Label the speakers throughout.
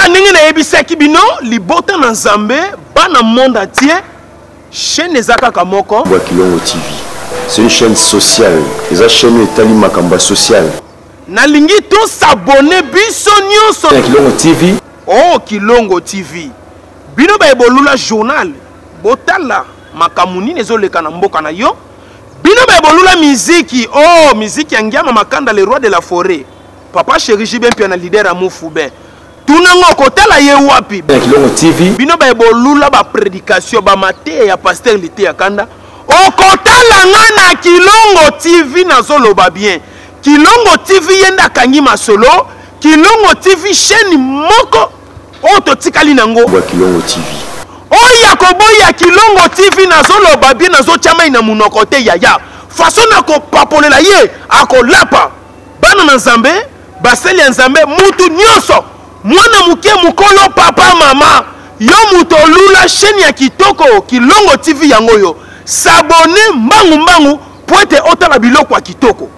Speaker 1: kaka ndenge na yebisaki bino libota na Nzambe bana monde entier chaîne ezaka kamoko
Speaker 2: Kilongo TV. C'est une chaîne sociale. Et la chaîne est tali makamba sociale.
Speaker 1: nalingi to s'abonner biso nyonso
Speaker 2: Kilongo TV.
Speaker 1: Oh Kilongo TV. Bino ba ebolula journal botala makamuni nezoleka na mboka na yo. Bino ba ebolula miziki. Oh miziki ya Ngiama Makanda le roi de la forêt. Papa Chéri Jibem pia na leader Amu Fube. Tunango kotala ye wapi.
Speaker 2: Kilongo TV.
Speaker 1: Bino ba ebolula ba prédication ba mate ya pasteur Lité ya Kanda. Okotala ngana Kilongo TV na zoloba bien. Kilongo TV yenda kangi masolo. Kilongo TV chaîne moko oto tikali nango.
Speaker 2: Kilongo TV.
Speaker 1: Oya koboya Kilongo TV na zoloba bien na zo chama ina munoko te yaya. Façon na ko papolela ye akolapa. Bana na Nzambe, baseli ya Nzambe mutu nyonso. Mwana muke mukolo papa mama. Yo muto lula chaîne ya kitoko Kilongo TV yango yo. S'abonner mbangu mbangu poete otala biloko ya kitoko.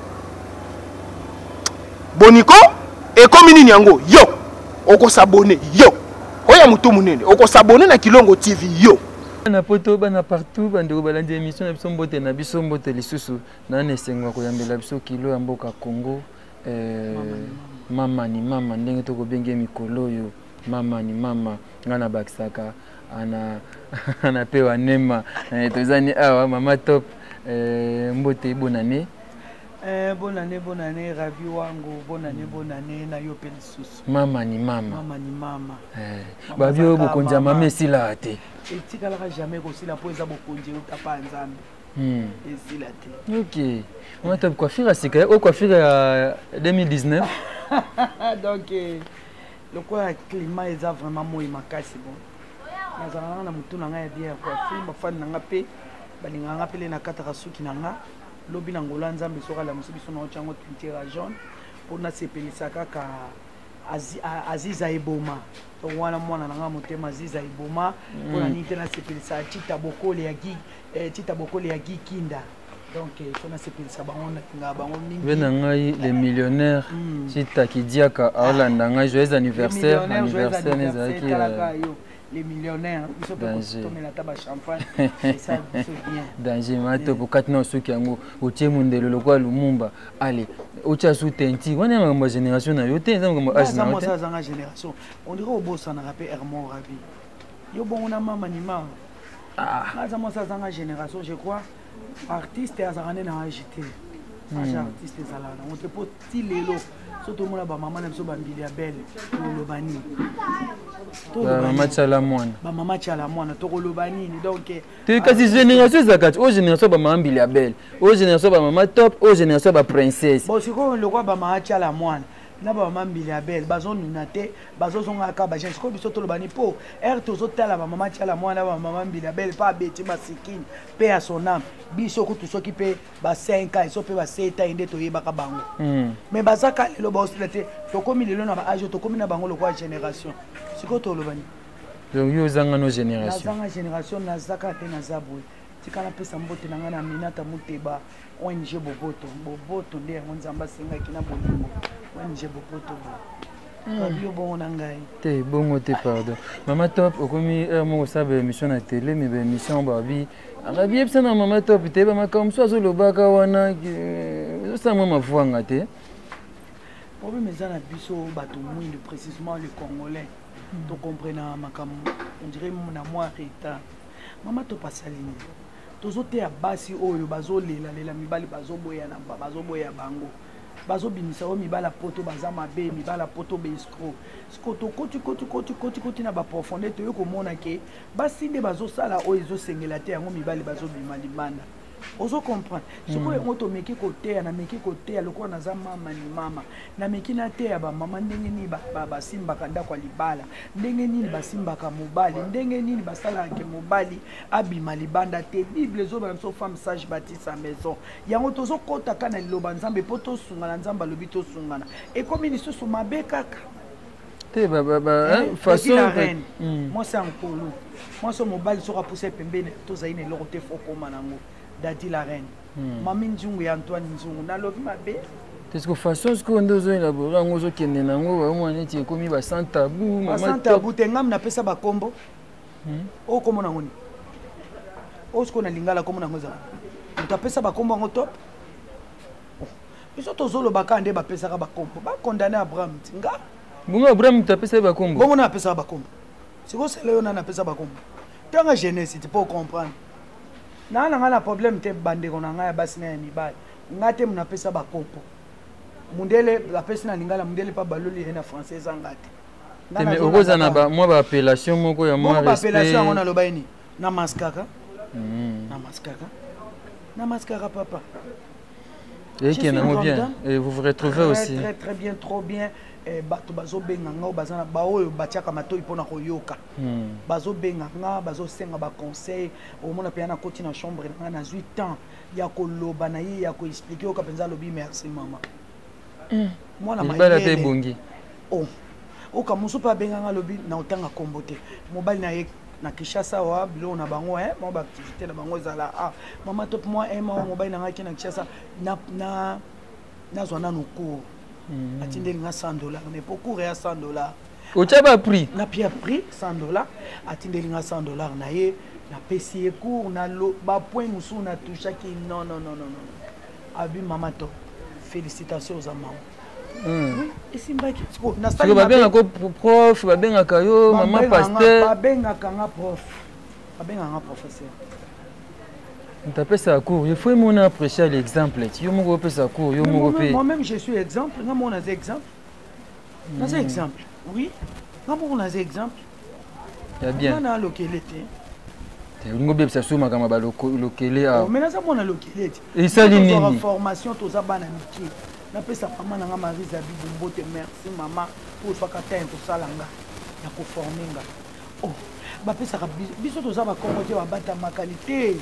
Speaker 1: Boniko ekomi nini yango yo oko s'abonner yo oya mutu munene oko s'abonner na Kilongo TV yo
Speaker 3: na poto bana partout bando balandi émission na biso mbote na biso mbote lisusu na nesengo ko yambela biso kilo ya mboka Congo mama ni mama ndenge to ko benge mikolo yo mama ni mama ngana bakisaka ana pewa nema tozani awa mama top mbote bonane.
Speaker 4: Bonne année, ravi wangu, bonne année, na yo pelisusu.
Speaker 3: Mama ni mama.
Speaker 4: Mama ni mama.
Speaker 3: Babio bokonja mama sila ate.
Speaker 4: Etikala jamais kosila po eza bokonje utapa Nzambe. Esila te.
Speaker 3: OK. On t'a coiffure sika o coiffure à 2019.
Speaker 4: Donc le quoi climat est vraiment moi makasi bon. Nazana na mutu na ngai bien coiffure ba fan na ngape balinga ngapele na kataka suki na nga. Lobi na ngola Nzambe soka la musibiso na ochango twintera jaune pour na sepelisa kaka Aziza Eboma to wana mwana na motema Aziza Eboma pour na nite na sepelisa Tita Bokole ya Gikinda donc pour na sepelisa bango na bango mingi
Speaker 3: bena ngai les millionnaires Tita Kidiaka Orlando ngai joyeux anniversaire nezaki
Speaker 4: les millionnaires, ils sont tous la table champagne. Ça, c'est bien.
Speaker 3: Danger, mato pour quatre ans ceux qui ont au Tchemundé le local Lumumba. Allez, au Tchassou Tenti, on est ma génération à yoté,
Speaker 4: ma génération. On dirait au boss on a rappelé Hermon Rabi. Yo bon on a maman ni maman. Ah, ça dans la génération, je crois. Artiste et azarane na agité. Artiste et zalana. On te pose tilelo. Surtout moi ba maman n'aime so bambili ya belle. Le bani.
Speaker 3: Maman Tchala Mwana.
Speaker 4: Maman Tchala Mwana, Togolobani. Donc,
Speaker 3: tu es génération Zakat, aux générations ba maman Biliabel, aux générations ba maman top, aux générations ba princesse.
Speaker 4: Bon, c'est quoi le roi ba maman Tchala Mwana? Na ba maman Biliabel, bazon nunate, bazon zonga ka ba jensko biso to lobani po. Tozo tala ba maman Tchala Mwana ba maman Biliabel pas beti masikini, paix à son âme. Biso ko tout so qui paie ba 5 ans, so paie ba 7 ans inde to yeba ka bango. Mais bazaka le ba ostilate, to komi le na ba âge to komi na bango le quoi génération.
Speaker 3: Donc, yo zanga no génération.
Speaker 4: Zanga génération na zaka te na zabwe. Tikala pesa mbote na ngana minata muteba ONG Boboto nde Nzamba senga kina bolingo. ONG Boboto. Yo bon na ngai.
Speaker 3: Te bongo te pardon. Mama top okomi mo sabe émission na télé mais émission babi. Arabi epsa na mama top te ba makam so zo lobaka wana ça mama vuanga te.
Speaker 4: Problème ezana biso bato mwindu précisément les Congolais. Tu comprends makam on dirait mon amour état mama to pasalini tozote ya basi oyo bazolela mibali bazoboya na bazoboya bango bazobimisa o mibala poto bazama be mibala poto be escroc skoto koti na ba profondeur to yoko mona ke basi nde bazosala oyo ezosengela te yango mibali bazobima libanda. Ozo comprendre. Ce que moto meki côté na meki côté aloko na za mama ni mama. Na meki na te ya ba mama ndenge ni ba simba kanda kwa libala. Ndenge ni ba simba ka mobali, ndenge ni ba sala ke mobali abima libanda te. Bible zo ba so femme sage bâtit sa maison. Yango tozo kota kana liloba Nzambe poto sungana Nzamba lobi to sungana. Et comme ni so mabe kaka.
Speaker 3: Te façon
Speaker 4: moi c'est un polo. Moi so mobali so pousser pembene to zaine loko te foko manango. Dadi la reine. Mami Nzungu ya Antoine Nzungu. Na lobi mabe.
Speaker 3: Parce que façon ce qu'on doit élaborer en gros qui n'est nango au moins neti komi ba sans tabou
Speaker 4: maman sans tabou tengam na pesa ba kombo o komo na ngoni o sko na lingala komo na ngoza tu pesa ba kombo ngo top biso tozolo bakande ba pesa ka ba kombo ba condamner Abraham tinga
Speaker 3: bunga Abraham tu pesa ba kombo
Speaker 4: bongo na pesa ba kombo siko sele na pesa ba kombo tanga jeunesse tu peux comprendre na na problème te bande ko na nga ya basina ya mibali ngate muna pesa ba kombo mundele la pesa na lingala mundele pa baloli na français angate
Speaker 3: mais okoza na ba moi ba appellation moko ya moi
Speaker 4: respect ba appellation on a loba ni na maskaka na maskaka papa
Speaker 3: et qui est bien et vous vous retrouvez aussi
Speaker 4: très bien trop bien bato bazo benga nga bazana ba oyo batiaka matoi pona koyoka bazo benga nga bazo senga ba conseil au mona pe na koti na chambre nga na 8 ans ya koloba na ye ya ko expliquer oka penza lobi merci maman moi na
Speaker 3: mayele bongi
Speaker 4: oka musu pa benga nga lobi na otanga kombote mobali na ye na Kishasa wa bilo na bango mo ba activité na bango zala maman top moi mobali na nga ki na Kishasa na zona no cours atindeli nga $100 mais pour courir à $100
Speaker 3: au tchaba prix
Speaker 4: na pia prix $100 atindeli nga $100 na ye na pesi cours na lo ba point musu na toucha ki non abi maman top félicitations aux mamans oui et simbaki na
Speaker 3: stade ba benga ko prof ba benga kayo maman pasteur
Speaker 4: ba benga kanga prof ba benga nga professeur
Speaker 3: t'appelles ça cours il faut mon apprécier l'exemple tu me repères ça cours yo mo repère
Speaker 4: moi-même je suis exemple nga mon exemple na c'est exemple oui nga mon exemple
Speaker 3: ya bien
Speaker 4: na lokelete
Speaker 3: ngo bebisa suma kama ba lokele a
Speaker 4: mais na ça mon lokelete
Speaker 3: et ça nini
Speaker 4: formation to za bana miki na pesa maman na nga Marie Zabi Bombote merci maman pour faka temps to salanga ya ko former nga ba pesa ka biso to za ba kombote ba bata ma qualité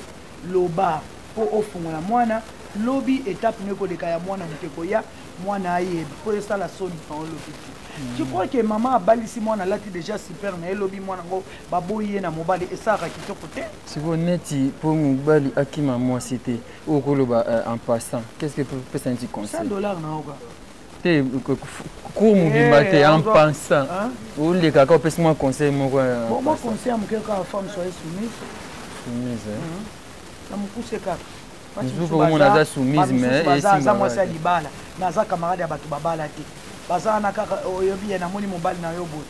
Speaker 4: loba po ofungola mwana lobi étape ne ko leka ya mwana muteko ya mwana aye po ça la sonne dans lobi tu crois que maman a balisi mwana lati déjà super na lobi mwana ngo baboye na mobali et ça rakito côté
Speaker 3: si vous neti pour mobali akima moi cité au koloba en passant qu'est-ce que peut sentir conseil
Speaker 4: $100 na oka
Speaker 3: te cours mobimba te en pensant ou les kaka pèse moi conseil mon
Speaker 4: moi conseil mon quelqu'un femme soit soumise na mukuse kaka
Speaker 3: on a soumise mais
Speaker 4: et si moi ça libala naza camarade ya bato babala te baza na kaka oyobi na moni mobali na yo bote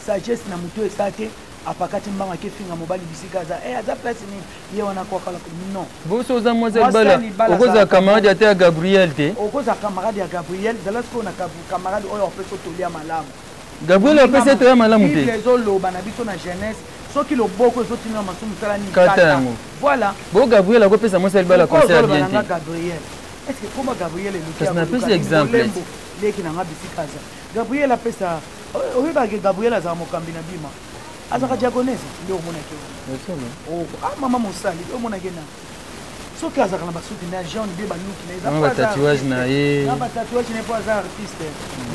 Speaker 4: sagesse na mutu esate apakati mbanga ke finga mobali bisika za aza place ni ye wana kwa kala non
Speaker 3: boso za moi za bala okoza camarade ya te ya Gabriel te
Speaker 4: okoza camarade ya Gabriel zalasko na camarade oyo opeso tolia malamu
Speaker 3: Gabriel opeso tolia malamu te
Speaker 4: les oloba na biso na jeunesse soki loboko ezotinga masumu sala ni kata voilà
Speaker 3: bo Gabriel akopesa moi ça bala conseil bien te
Speaker 4: Gabriel est-ce que comment Gabriel est
Speaker 3: le cas na exemple
Speaker 4: leki na ngabi sikaza Gabriel apesa oyiba ke Gabriel aza mokambi na bima azaka diagonese ndio omona ke mama mosali omona ke na soki azaka na basuki na Jean de baluki na
Speaker 3: eza pas tatouage na ye
Speaker 4: na tatouage n'est pas un artiste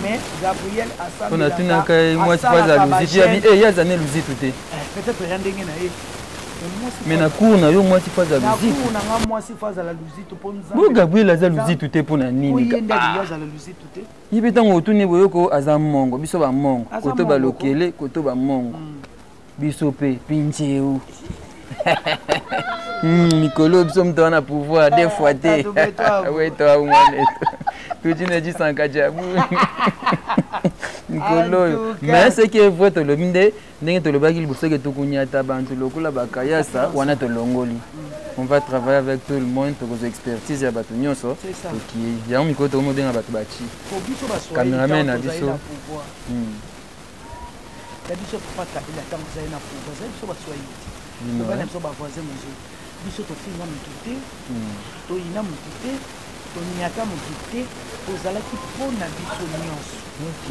Speaker 4: mais Gabriel asamba
Speaker 3: on a tuna kai moi tu pas à luzi ya bi ya zané luzi tout
Speaker 4: peut-être rien ndenge na ye
Speaker 3: mais na cour na yo moi tu pas à luzi
Speaker 4: cour na nga moi si faza la luzi to ponza
Speaker 3: bo Gabriel aza luzi tout pour na nini
Speaker 4: oui nda aza la luzi tout
Speaker 3: yibi tango otuni boyoko aza mongo biso ba mongo koto ba lokele koto ba mongo biso pe pincheu Nicolo biso mto na pouvoir des fois te ouais toi mwana tu ne dis sans kajabu Nicolo mais c'est que vrai to le minde ndenge to le baki liboso ke tukunyata bantu lokula bakayasa wana to longoli on va travailler avec tout le monde pour vos expertises ya bato nyonso qui ya miko to mo benga bato bachi cameraman na biso
Speaker 4: la biso papa kabila tango za na pouvoir za biso baswahili bana biso ba voisin mozo biso to finga mutute to ina mutute to nyaka mutute to zala ki pona biso nyonso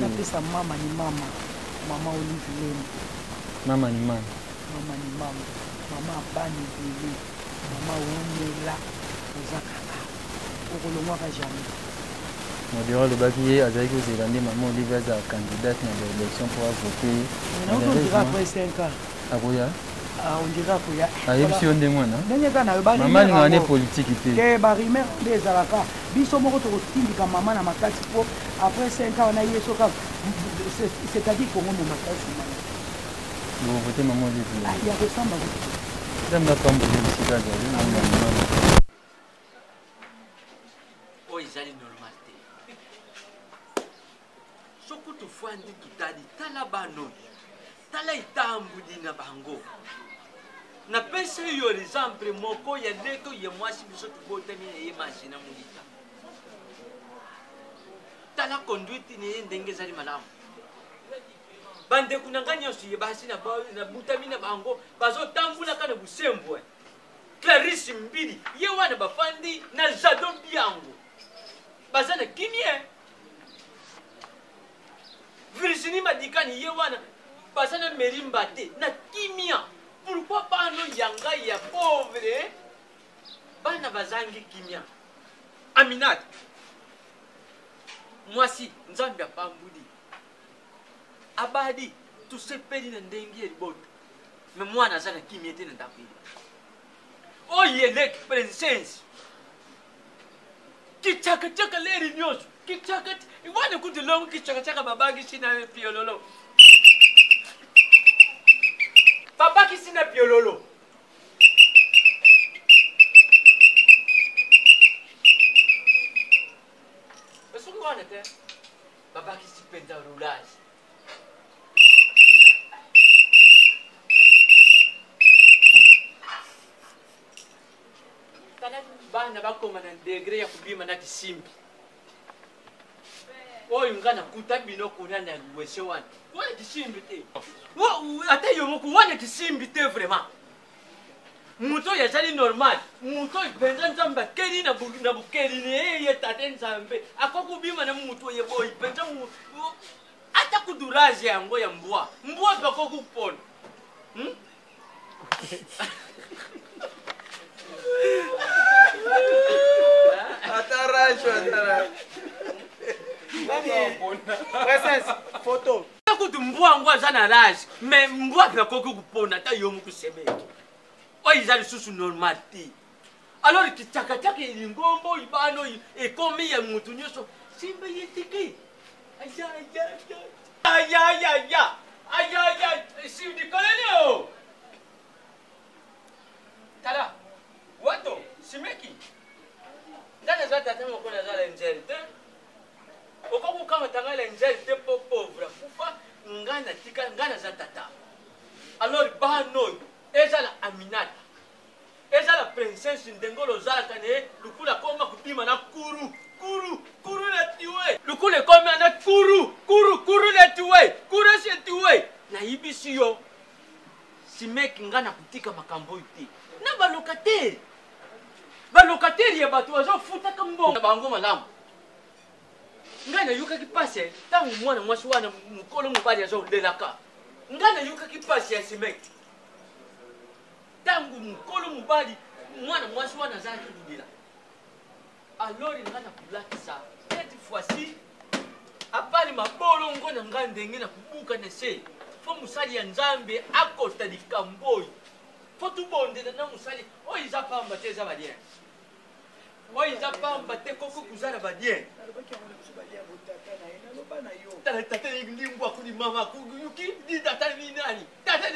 Speaker 4: na pesa mama ni mama Olivier
Speaker 3: mama ni
Speaker 4: mama bani bili mama umela ozakaka okolongwa ka jamais
Speaker 3: modéral le bakier avec aux Irlandais maman Olivier za candidate dans l'élection pour voter
Speaker 4: on dira après 5 ans
Speaker 3: akoya
Speaker 4: on dirait que ya
Speaker 3: ayebi onde mwana
Speaker 4: ndenge kaka na ba
Speaker 3: mama linga ne politique te
Speaker 4: ke ba rimer nde ezalaka biso moko tokotindika mama na makasi po après 5 ans on a eu soka c'est-à-dire Congo mo makasi
Speaker 3: bon voter maman dit
Speaker 4: il y a ressemble
Speaker 3: j'aime la tombe de sika de
Speaker 5: o ezali normal te soko tofandi tutali tala bano tala itambudi na bango napesi yo exemple moko ya ndeko ye mwasi biso tubotami na ye masi na molita tala conduite ni ye ndenge ezali malamu bandeko na ngai nyonso ye basi na butami na bango bazotambulaka na busembwe Clarisse Mbili ye wana bafandi na jado biango baza na kimie Virginie Madikani ye wana baza na merimba te na kimia. Pourquoi pas no yanga ya pauvre bana bazangi kimia Aminat mwasi nzambe apambudi abadi tusepeli na ndenge ya libota me mwana aza na kimia te na ndako ile oyeleki princesse kichakachaka leri nyonso kichaka iwane kuti longo kichakachaka babaki sina piololo babaki sina piololo besungu wane te babaki sipenda roulage bana bakoma na degré ya kubima na kisimbi oyo ngana kuta bino kuna na wese wana wana kisimbi te ate yo moku wana kisimbi te vraiment muto ya jali normal muto ipenza nzamba keli na bukeli ne ye tate nzambe akokubima na muto ye boy penza ata kuduraje yango ya mbwa bako kupona
Speaker 1: Atarajo. Photo.
Speaker 5: Kuti mbwa ngwa zana rage, mais mbwa bako kupona ta yo mukuseme. Oyo susu normal ti. Alors ki chakachaka ilingombo ibano ekomi ya mutu nyoso simba yetiki. Aya si dikoleo. Tala. Wato simeki. Ndana za tata moko na za lenjel te. Okoku kama tanga lenjel te pauvre. Kufa ngana tika ngana za tata. Alors bano eza la Aminata. Eza la princesse ndengolo za kane lukula koma kupima na kuru na tiwe. Lukule koma na kuru na tiwe. Kuru se tiwe. Na ibisi yo. Simeki ngana kutika makambo ite. Na balokateri. Balokateri ya batu wazofuta kambongo bango malamu. Ngana yuka kipase tangu mwana mwasi wana mukolo mubali azodelaka. Ngana yuka kipase ya Simeki. Tangu mukolo mubali mwana mwasi wana za kudila. Alors ngana kulakisa cette fois-ci apali mabolo ngona ngandenge na kubuka nese. Fo musali ya Nzambe akota dikamboyi. Fo tubonde na musali oyiza pamba teza badien. Oyiza pamba te koko kuzara badien. Tata ni ngwa kuni mama kuyuki di tata ni nani? Tata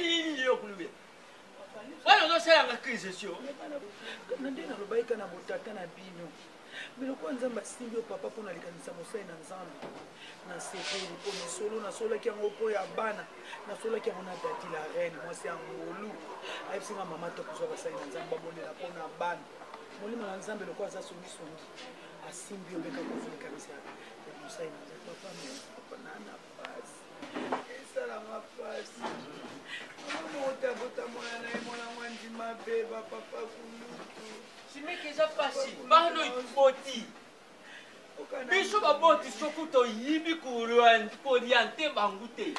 Speaker 5: ni yo kulube. Wala no sera nga crise sio.
Speaker 4: Nandena robaika na botata na bino. Bilo kwanza mbasimbi papa pona likanisa mosai na Nzambe. Na sekeli pona solo na solo ki yango ya bana na solo ki yango na dati la reine moi c'est ngolu ayisinga mama to kuzo basai na Nzambe bonela pona bana molimo na Nzambe lokwa za solution asimbi obeka kuzini kabisa ya mosai na Nzambe papa na pasi esala mapasi bota mwana mwandi mabeba papa kulutu
Speaker 5: Simeki za pasi bano ikoti. Biso baboti sokuto yibi kuriante bangute.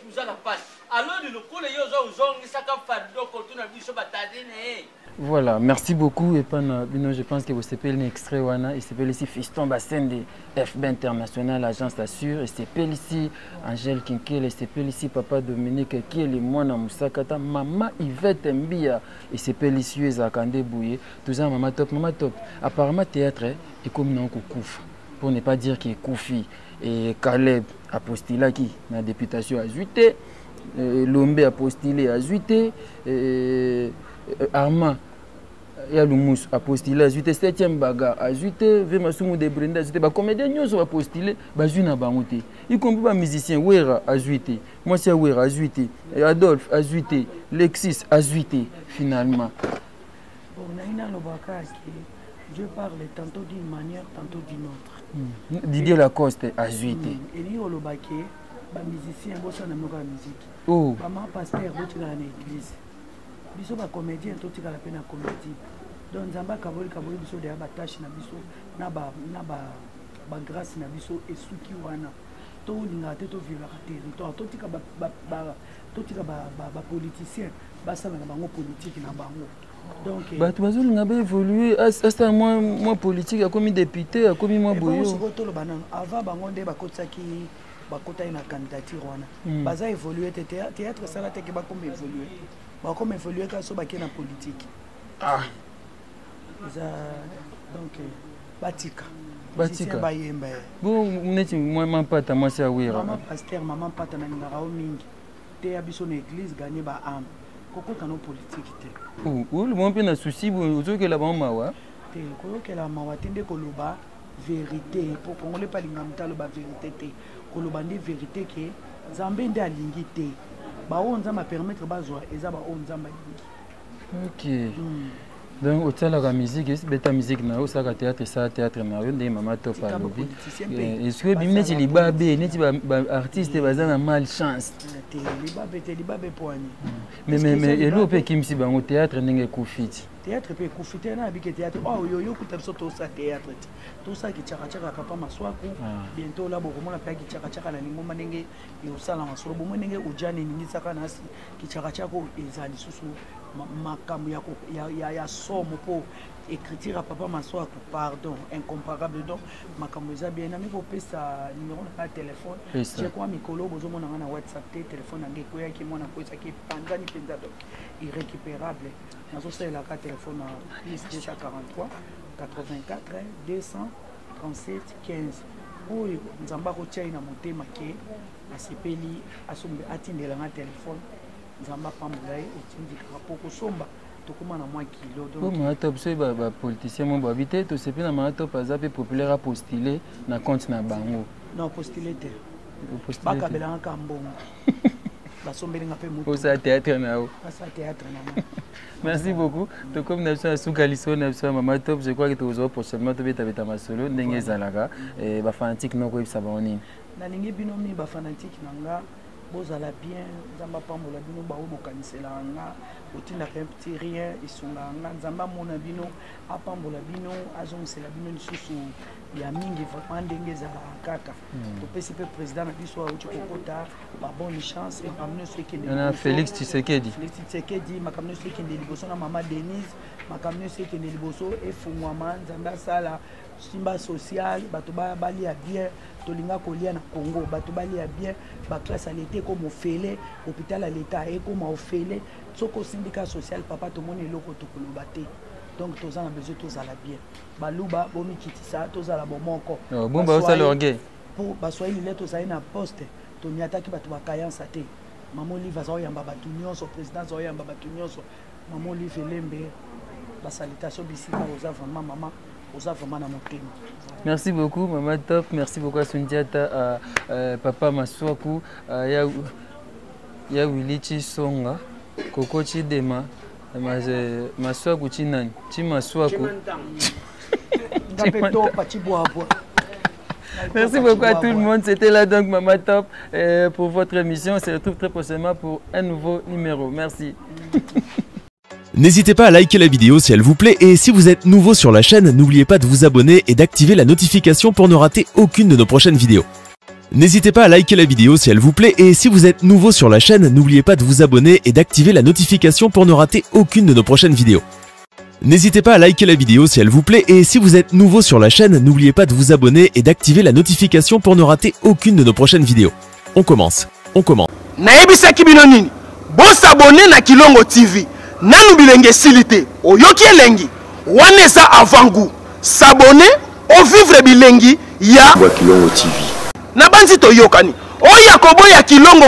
Speaker 5: Kuzala pasi. Alors le kole yozo uzongi saka fardo kotuna biso batadine.
Speaker 3: Voilà, merci beaucoup. Et je pense que vous s'appelez l'extrait Wana, et s'appelle ici Fiston Bassin de FB International, agence assure, et s'appelle ici Angèle Kinkel, et s'appelle ici Papa Dominique qui est le moine Moussakata, Maman Yvette Mbia, et s'appelle ici Ezakande Bouye, tout ça Maman Top, Maman Top. Apparemment, théâtre est comme non Kouf, pour ne pas dire qu'il est Koufi, et Caleb a postulé qui, la députation à Zuité, Lombe a postulé à Zuité, Armand Yaloumous a postulé à 7e baga à 8 Vemasumu de Brenda à 8 ba comédien nous a postulé ba juna bangote y compris ba musicien Wera à 8 moi c'est Wera à 8 Adolphe à 8 Lexis à 8 finalement
Speaker 4: bon naina lobaka je parle tantôt d'une manière tantôt d'une autre
Speaker 3: Didier Lacoste à 8
Speaker 4: et ni olobake ba musicien bossa na moka musique
Speaker 3: oh
Speaker 4: maman pasteur botika na église biso ba comédien to tika la peine à comédie donc nzamba kaboli biso de ba tâche na biso na ba grâce na biso et suki wana to linga te to vivre à territoire to tika ba politicien ba sala na bango politique na bango donc
Speaker 3: bato bazolinga ba évoluer asta moi politique comme député comme moi boyo
Speaker 4: to lo banana avant bango nde bakotsaki bakota ina candidature wana baza évoluer théâtre sala te ke ba comme évoluer comme évoluer quand so baké na politique donc batika bayemba
Speaker 3: bon neti moi pata moi c'est Wera
Speaker 4: maman pasteur maman pata na ngara mingi te abiso na église gagner ba âme koko tano politique te
Speaker 3: le bon pe na souci ozo ke la ba mawa
Speaker 4: te ko ke la mawa tende ko loba vérité pour congolais pas lingamta loba vérité te ko loba ndi vérité ke Nzambe nde alingi te ba onza ma permettre bazwa eza ba onza ma lingi.
Speaker 3: OK. Donc au tala la musique est beta musique na o saka théâtre ça théâtre na yo ndé mama to pa lobi. Est-ce que bimne ti libabe neti ba artiste bazana malchance.
Speaker 4: Te libabe poani.
Speaker 3: Mais elo pe kimsi bango théâtre ndenge kufiti.
Speaker 4: Théâtre pe kufiti na bike théâtre oh yo kutabso to sa théâtre. To sa ki chaka papa maswaku bientôt là beaucoup mona pa ki chaka na lingoma ndenge yo sala masolo bomo ndenge ujane ningi saka nasi ki chaka ko ezali susu makamu ya somme pour écrire à papa Massoa pardon incomparable donc makamu za bien ami pour pesa numéro de téléphone j'ai quoi mikolo bozo mona na WhatsApp téléphone ngé ko yaki mona ko ça qui panzani penza donc irrécupérable nazo c'est la carte téléphone plus 243 84 237 15 oyo nzamba ko tia ina motema ke asepeli asombe atindela na téléphone nzamba pambula etindi kapoko somba tokuma na mwa kilo donc
Speaker 3: ma top c'est ba politicien mo babité to sepi na ma top azape populaire a postuler na compte na bango
Speaker 4: non postuler te baka belanga kambongo basombeli ngape mutu
Speaker 3: au sa théâtre na o
Speaker 4: sa théâtre na
Speaker 3: merci beaucoup to comme na so sukaliso na so mama top je crois que tu ozo prochainement to beta masolo ndenge zalaka et ba fanatique noko ibsa ba onini
Speaker 4: na lingi bino mi ba fanatique nanga bozala bien nzamba pambola bino ba obokanisela nga otinda un petit rien isunga nga nzamba mona bino apambola bino azongisela bino lisusu ya mingi vraiment ndenge za kaka to pesi pe président na biso auti kokota ba bonne chance et makamno seki
Speaker 3: na Félix Tshisekedi
Speaker 4: makamno seki ndeli liboso na mama Denise makamno seki ndeli liboso efungwama nzamba sala simba social bato bali ya bien tolinga kolia na Congo bato bali ya bien ba classe à l'été comme ofele hôpital à l'état et comme ofele soko syndicat social papa to moni loko to koloba te donc tozana besoin tozala bien baluba bomi kitisa tozala bomoko
Speaker 3: bon ba osala orgue
Speaker 4: pour baswahili le tozala na poste to miataki bato bakayansa te mama Olive za oyamba bato nyonso président za oyamba bato nyonso mama Olive Lembe ba salutation bisika oza vraiment mama oza vraiment na motema.
Speaker 3: Merci beaucoup Maman Top, merci beaucoup à Sundiata, à Papa Maswaku, ya Wilichi Songa, Koko Chidema, Maswaku Chinan, Chimaswaku. Merci beaucoup à tout le monde, c'était là donc Maman Top pour votre émission. On se retrouve très prochainement pour un nouveau numéro. Merci.
Speaker 6: N'hésitez pas à liker la vidéo si elle vous plaît et si vous êtes nouveau sur la chaîne, n'oubliez pas de vous abonner et d'activer la notification pour ne rater aucune de nos prochaines vidéos. N'hésitez pas à liker la vidéo si elle vous plaît et si vous êtes nouveau sur la chaîne, n'oubliez pas de vous abonner et d'activer la notification pour ne rater aucune de nos prochaines vidéos. N'hésitez pas à liker la vidéo si elle vous plaît et si vous êtes nouveau sur la chaîne, n'oubliez pas de vous abonner et d'activer la notification pour ne rater aucune de nos prochaines vidéos. On commence.
Speaker 1: Nayebisaki bino nini? Bosabone na Kilongo TV. Nanu bilenge silite. Oyoki elengi. Wana eza avant goût. S'abonner au vivre bilengi ya
Speaker 2: Kilongo TV.
Speaker 1: Na banzi toyokani. Oya koboya Kilongo